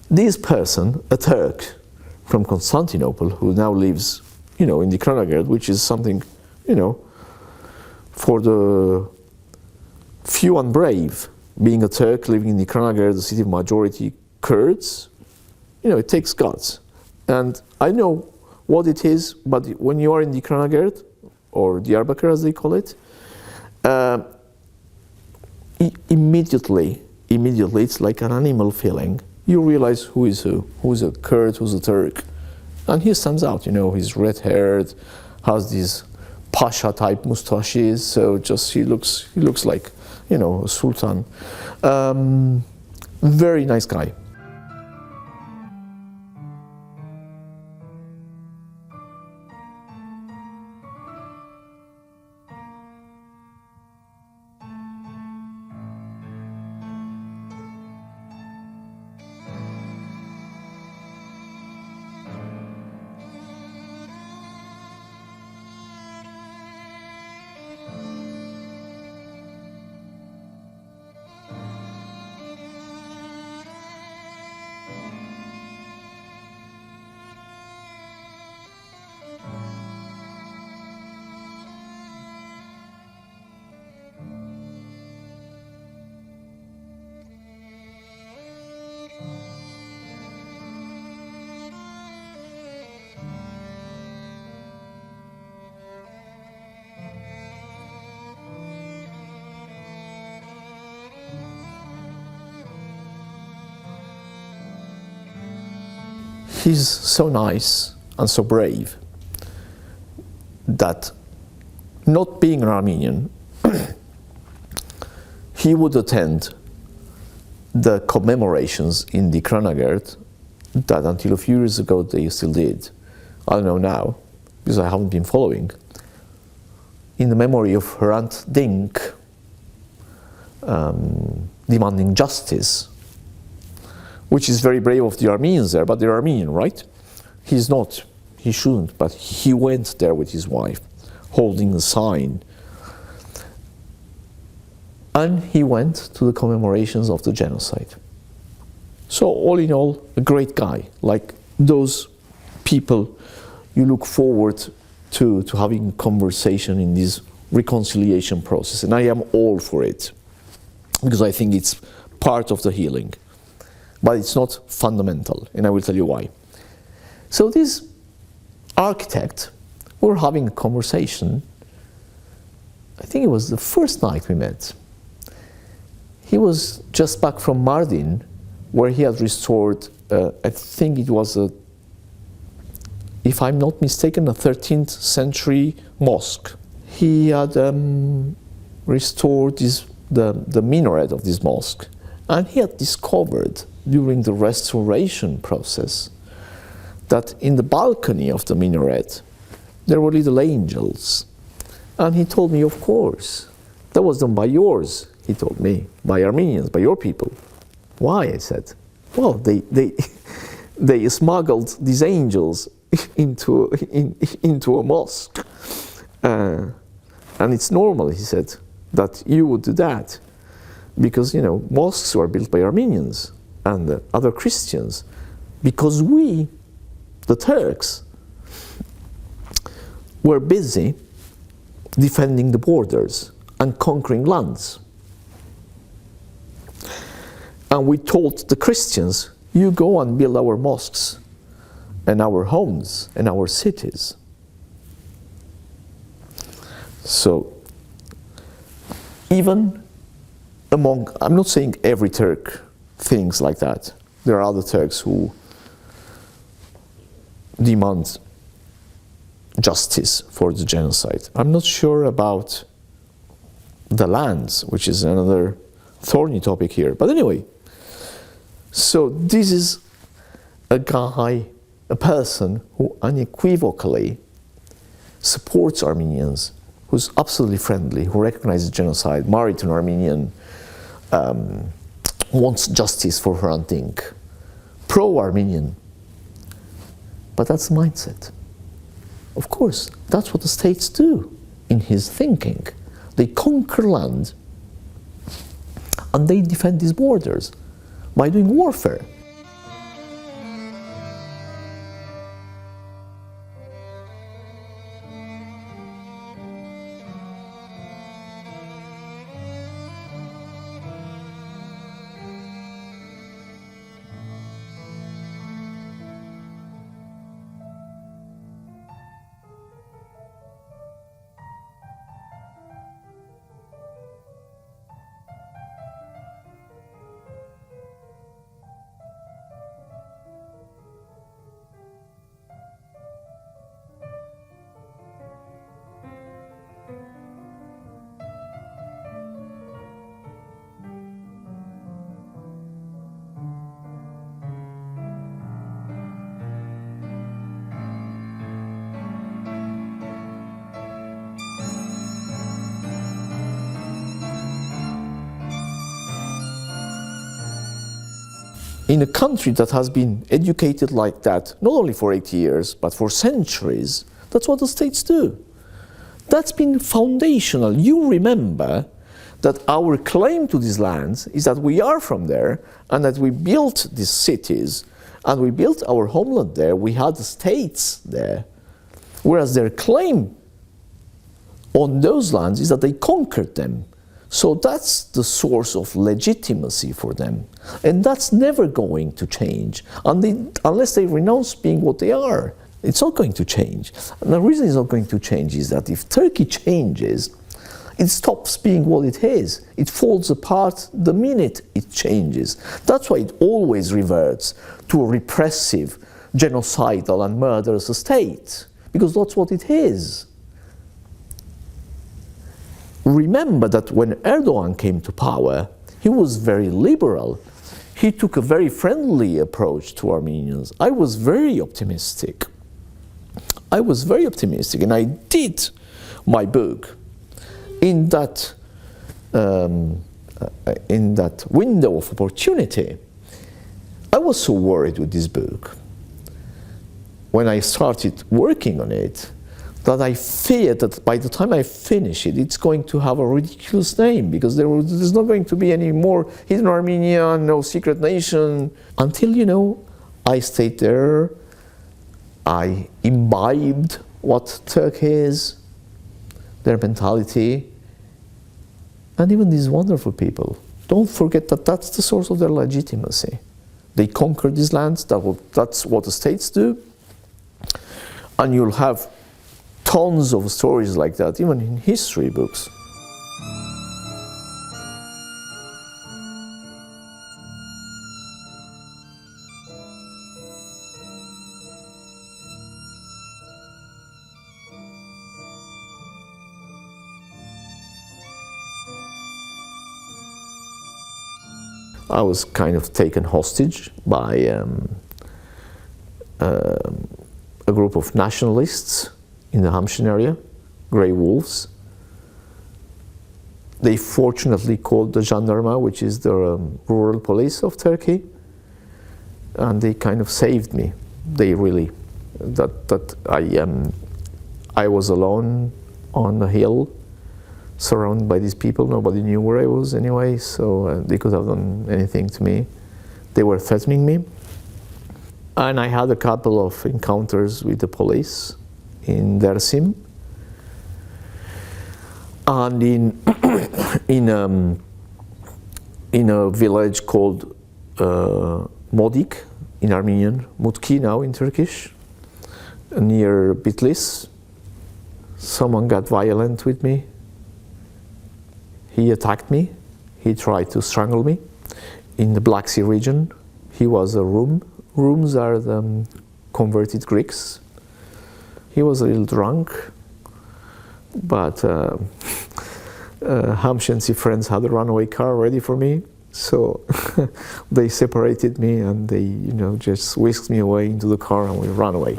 This person, a Turk from Constantinople, who now lives, in Dikranagert, which is something, for the few and brave, being a Turk living in Dikranagert, the city of majority Kurds, it takes guts. And I know what it is, but when you are in Dikranagert, or Diyarbakir as they call it, immediately it's like an animal feeling. You realize who is who's a Kurd, who's a Turk. And he stands out, he's red-haired, has these pasha-type mustaches, so just he looks like, a sultan. Very nice guy. He's so nice and so brave that, not being an Armenian, he would attend the commemorations in Dikranagert that until a few years ago they still did. I don't know now, because I haven't been following. In the memory of Hrant Dink, demanding justice, which is very brave of the Armenians there, but they're Armenian, right? He's not, he shouldn't, but he went there with his wife, holding a sign. And he went to the commemorations of the genocide. So all in all, a great guy, like those people, you look forward to having a conversation in this reconciliation process. And I am all for it, because I think it's part of the healing. But it's not fundamental, and I will tell you why. So this architect, we were having a conversation. I think it was the first night we met. He was just back from Mardin, where he had restored, I think it was if I'm not mistaken, a 13th century mosque. He had restored the minaret of this mosque, and he had discovered during the restoration process that in the balcony of the minaret there were little angels. And he told me, of course, that was done by yours, he told me, by Armenians, by your people. Why? I said, well, they smuggled these angels into a mosque. And it's normal, he said, that you would do that. Because, you know, mosques were built by Armenians and other Christians. Because we, the Turks, were busy defending the borders and conquering lands. And we told the Christians, you go and build our mosques and our homes and our cities. So, even among, I'm not saying every Turk thinks like that. There are other Turks who demand justice for the genocide. I'm not sure about the lands, which is another thorny topic here. But anyway, so this is a guy, a person who unequivocally supports Armenians, who's absolutely friendly, who recognizes genocide, married to an Armenian, wants justice for her hunting, pro-Armenian. But that's the mindset. Of course, that's what the states do in his thinking. They conquer land and they defend these borders by doing warfare. In a country that has been educated like that, not only for 80 years, but for centuries, that's what the states do. That's been foundational. You remember that our claim to these lands is that we are from there, and that we built these cities, and we built our homeland there, we had the states there. Whereas their claim on those lands is that they conquered them. So that's the source of legitimacy for them. And that's never going to change. Unless they renounce being what they are, it's not going to change. And the reason it's not going to change is that if Turkey changes, it stops being what it is. It falls apart the minute it changes. That's why it always reverts to a repressive, genocidal and murderous state. Because that's what it is. Remember that when Erdogan came to power, he was very liberal. He took a very friendly approach to Armenians. I was very optimistic. And I did my book in that window of opportunity. I was so worried with this book when I started working on it, that I feared that by the time I finish it, it's going to have a ridiculous name, because there's not going to be any more hidden Armenia, no secret nation. Until, I stayed there I imbibed what Turkey is, their mentality, and even these wonderful people. Don't forget that that's the source of their legitimacy. They conquered these lands, that's what the states do, and you'll have tons of stories like that, even in history books. I was kind of taken hostage by a group of nationalists in the Hamşin area, Grey Wolves. They fortunately called the jandarma, which is the rural police of Turkey, and they kind of saved me. They really, I was alone on a hill, surrounded by these people. Nobody knew where I was anyway, so they could have done anything to me. They were threatening me. And I had a couple of encounters with the police in Dersim. And in a village called Modik, in Armenian, Mutki now in Turkish, near Bitlis. Someone got violent with me. He attacked me. He tried to strangle me. In the Black Sea region, he was a Rum. Rums are the converted Greeks. He was a little drunk, but Hamşinci friends had a runaway car ready for me, so they separated me and they, just whisked me away into the car and we ran away.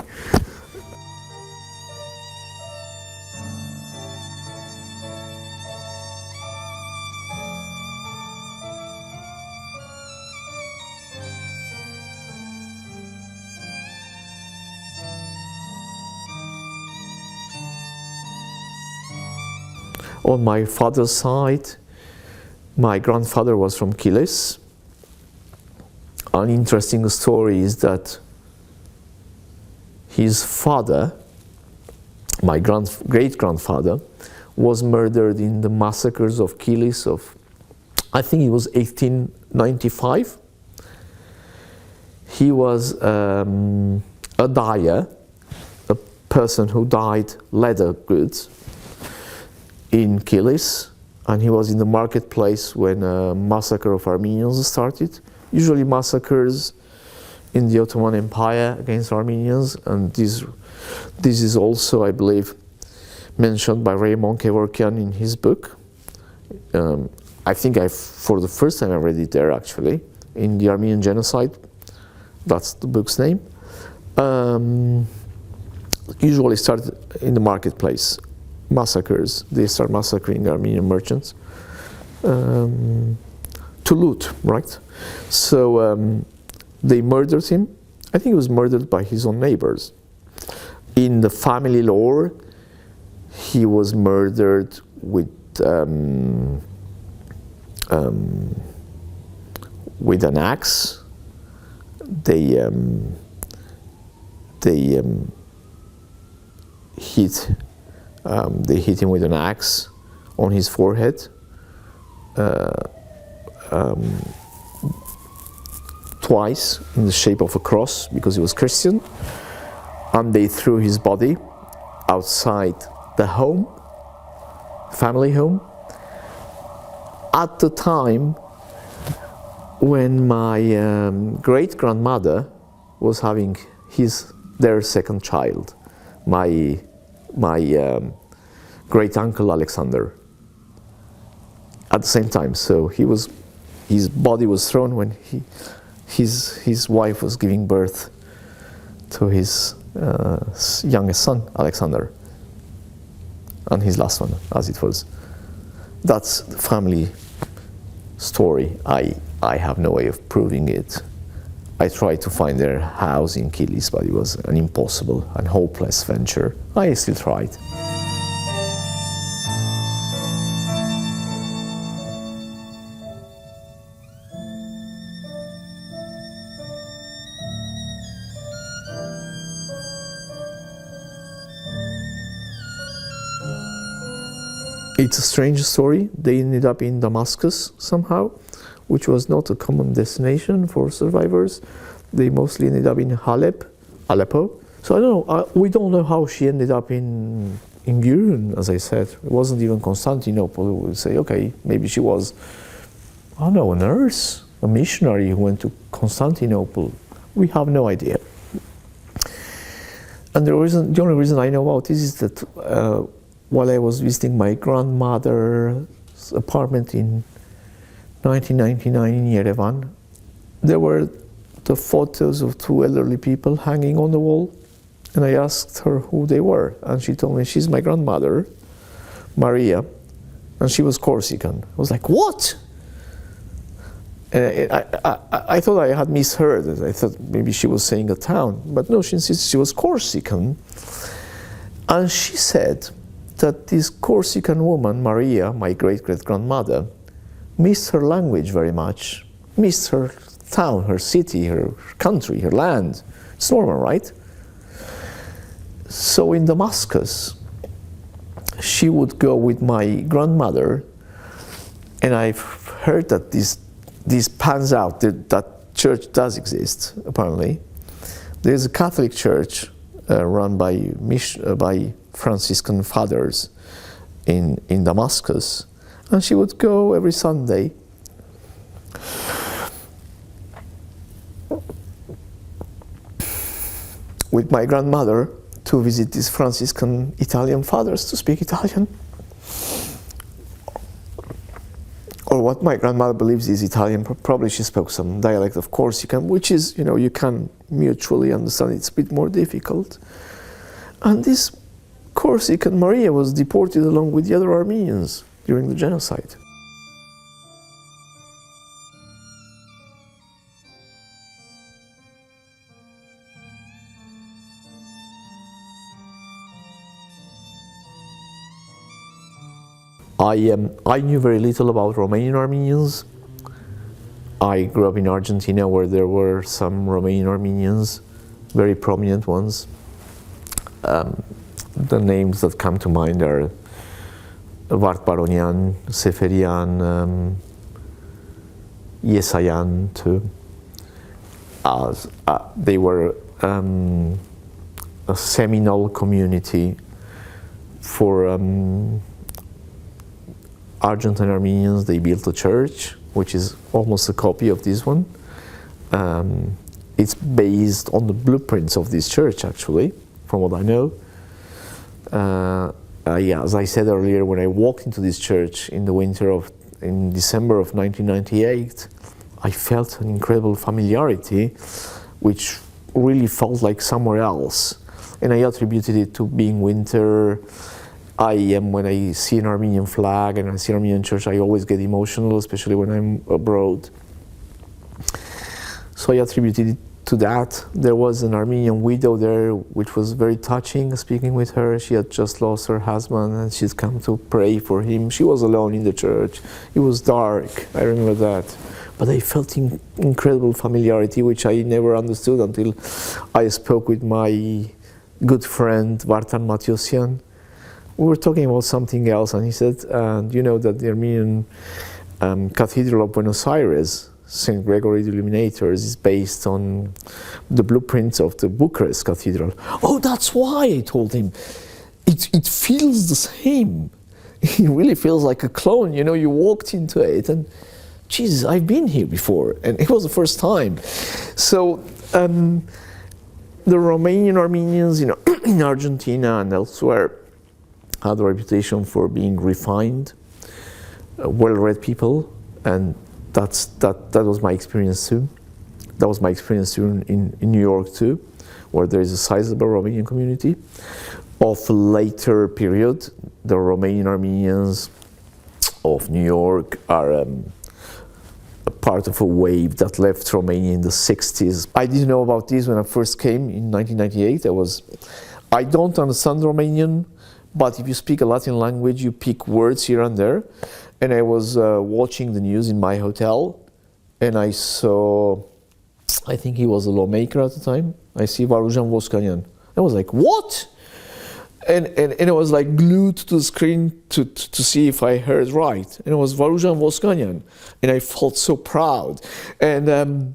On my father's side, my grandfather was from Kilis. An interesting story is that his father, my great-grandfather, was murdered in the massacres of Kilis of, I think it was 1895. He was a dyer, a person who dyed leather goods in Kilis, and he was in the marketplace when a massacre of Armenians started. Usually massacres in the Ottoman Empire against Armenians, and this is also, I believe, mentioned by Raymond Kevorkian in his book. I think for the first time I read it there actually, in the Armenian Genocide. That's the book's name. Usually started in the marketplace. Massacres. They start massacring Armenian merchants to loot, right? So they murdered him. I think he was murdered by his own neighbors. In the family lore, he was murdered with an axe. They hit him with an axe on his forehead twice in the shape of a cross because he was Christian, and they threw his body outside the home, family home, at the time when my great-grandmother was having their second child, my great uncle Alexander, at the same time. So his body was thrown when his wife was giving birth to his youngest son Alexander, and his last one, as it was. That's the family story. I have no way of proving it. I tried to find their house in Kilis, but it was an impossible and hopeless venture. I still tried. It's a strange story. They ended up in Damascus somehow, which was not a common destination for survivors. They mostly ended up in Aleppo. So I don't know, we don't know how she ended up in Gurun, as I said. It wasn't even Constantinople. We would say, okay, maybe she was, I don't know, a nurse, a missionary who went to Constantinople. We have no idea. And the only reason I know about this is that while I was visiting my grandmother's apartment in 1999 in Yerevan, there were the photos of two elderly people hanging on the wall. And I asked her who they were. And she told me, she's my grandmother, Maria, and she was Corsican. I was like, what? I thought I had misheard it. I thought maybe she was saying a town. But no, she insisted she was Corsican. And she said that this Corsican woman, Maria, my great-great-grandmother, missed her language very much, missed her town, her city, her country, her land. It's normal, right? So in Damascus, she would go with my grandmother, and I've heard that this pans out, that church does exist, apparently. There's a Catholic church run by Franciscan fathers in Damascus, and she would go every Sunday with my grandmother to visit these Franciscan Italian fathers to speak Italian. Or what my grandmother believes is Italian. Probably she spoke some dialect of Corsican, which is, you can mutually understand. It's a bit more difficult. And this Corsican Maria was deported along with the other Armenians during the genocide. I knew very little about Romanian Armenians. I grew up in Argentina, where there were some Romanian Armenians, very prominent ones. The names that come to mind are Vart Baronian, Seferian, Yesayan too. They were a seminal community for Argentine Armenians. They built a church, which is almost a copy of this one. It's based on the blueprints of this church, actually, from what I know. As I said earlier, when I walked into this church in December of 1998, I felt an incredible familiarity, which really felt like somewhere else. And I attributed it to being winter. When I see an Armenian flag and I see an Armenian church, I always get emotional, especially when I'm abroad. So I attributed it to that. There was an Armenian widow there, which was very touching, speaking with her. She had just lost her husband and she'd come to pray for him. She was alone in the church. It was dark, I remember that. But I felt incredible familiarity, which I never understood until I spoke with my good friend, Vartan Mathiosian. We were talking about something else, and he said, you know that the Armenian Cathedral of Buenos Aires, St. Gregory the Illuminator, is based on the blueprints of the Bucharest Cathedral. Oh, that's why, I told him. It feels the same. It really feels like a clone. You walked into it, and Jesus, I've been here before, and it was the first time. So the Romanian Armenians, in Argentina and elsewhere, had a reputation for being refined, well-read people, and that was my experience too. That was my experience too in New York too, where there is a sizable Romanian community. Of a later period, the Romanian Armenians of New York are a part of a wave that left Romania in the 60s. I didn't know about this when I first came in 1998. I don't understand Romanian, but if you speak a Latin language, you pick words here and there. And I was watching the news in my hotel, and I saw, I think he was a lawmaker at the time. I see Varujan Voscanyan. I was like, what? and I was like glued to the screen to see if I heard right. And it was Varujan Voskanyan, and I felt so proud. And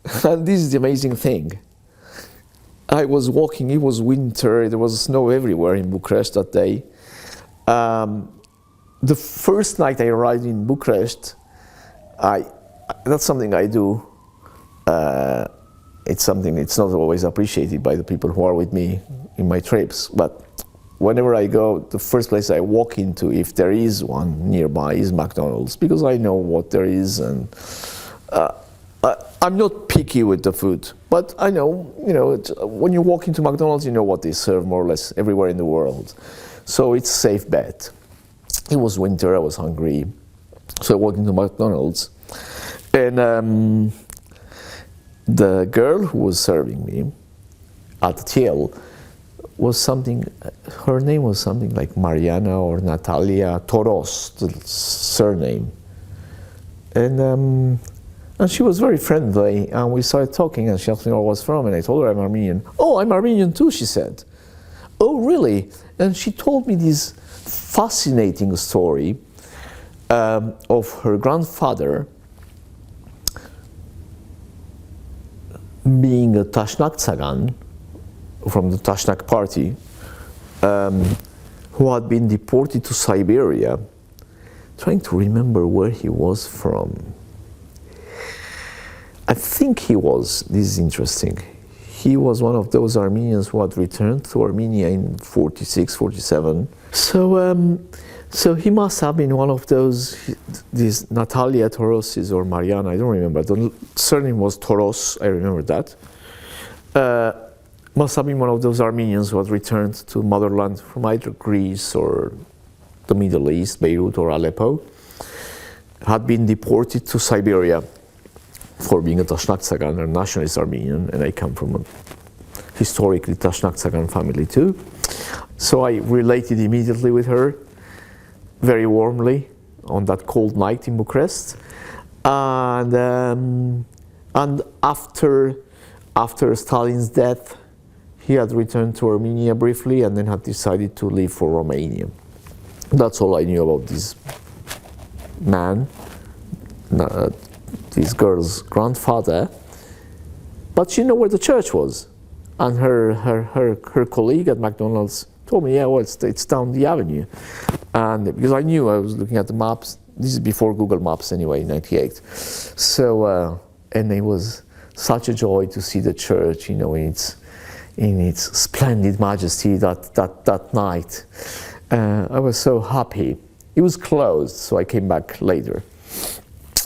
this is the amazing thing. I was walking, it was winter, there was snow everywhere in Bucharest that day. The first night I arrived in Bucharest, that's something I do. It's not always appreciated by the people who are with me in my trips, but whenever I go, the first place I walk into, if there is one nearby, is McDonald's, because I know what there is, and I'm not picky with the food, but I know, when you walk into McDonald's, you know what they serve more or less everywhere in the world. So it's a safe bet. It was winter, I was hungry, so I walked into McDonald's, and the girl who was serving me at the till was her name was something like Mariana or Natalia Toros, the surname. And she was very friendly, and we started talking, and she asked me where I was from, and I told her I'm Armenian. Oh, I'm Armenian too, she said. Oh, really? And she told me this fascinating story of her grandfather being a Tashnak Tsagan from the Tashnak party, who had been deported to Siberia, trying to remember where he was from. I think this is interesting, he was one of those Armenians who had returned to Armenia in 46, 47. So he must have been one of these Natalia Torosis or Mariana, I don't remember. The surname was Toros, I remember that. Must have been one of those Armenians who had returned to motherland from either Greece or the Middle East, Beirut or Aleppo, had been deported to Siberia for being a Tashnak Tsagan, a nationalist Armenian, and I come from a historically Tashnak Tsagan family too. So I related immediately with her, very warmly, on that cold night in Bucharest. And after Stalin's death, he had returned to Armenia briefly and then had decided to leave for Romania. That's all I knew about this man, this girl's grandfather. But she knew where the church was. And her colleague at McDonald's told me, yeah, well, it's down the avenue. And because I knew, I was looking at the maps, this is before Google Maps anyway, 98. So, and it was such a joy to see the church, in its splendid majesty that night. I was so happy. It was closed, so I came back later.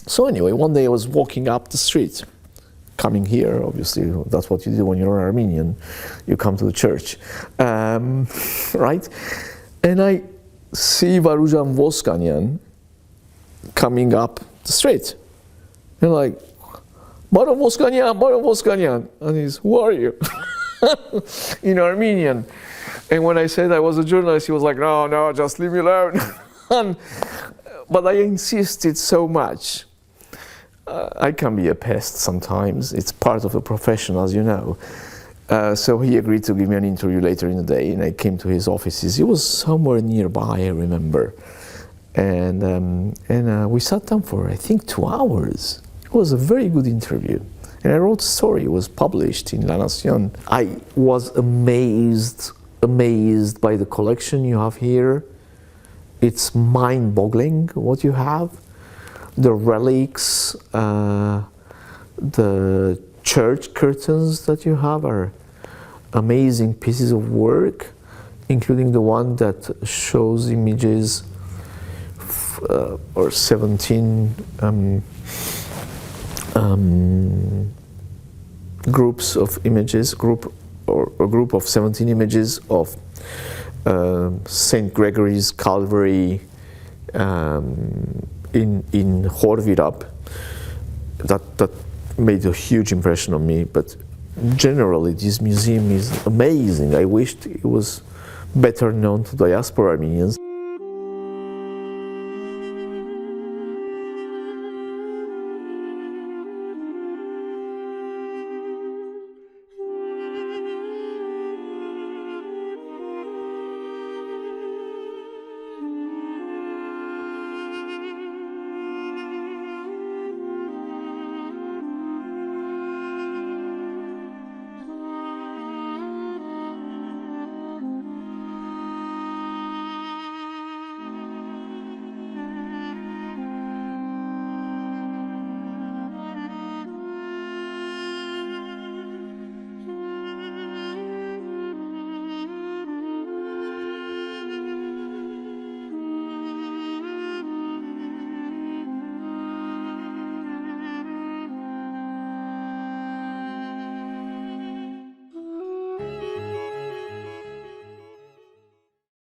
So anyway, one day I was walking up the street, coming here, obviously, that's what you do when you're an Armenian, you come to the church, right? And I see Varujan Voskanyan coming up the street. And like, Varujan Voskanyan, and he's, who are you? In Armenian. And when I said I was a journalist, he was like, no, just leave me alone. But I insisted so much. I can be a pest sometimes. It's part of the profession, as you know. So he agreed to give me an interview later in the day, and I came to his offices. He was somewhere nearby, I remember. And we sat down for, I think, 2 hours. It was a very good interview. And I wrote a story. It was published in La Nación. I was amazed by the collection you have here. It's mind-boggling what you have. The relics, the church curtains that you have are amazing pieces of work, including the one that shows images or 17 groups of images, a group of 17 images of St. Gregory's Calvary in Horvirab. That made a huge impression on me, but generally this museum is amazing. I wished it was better known to diaspora Armenians.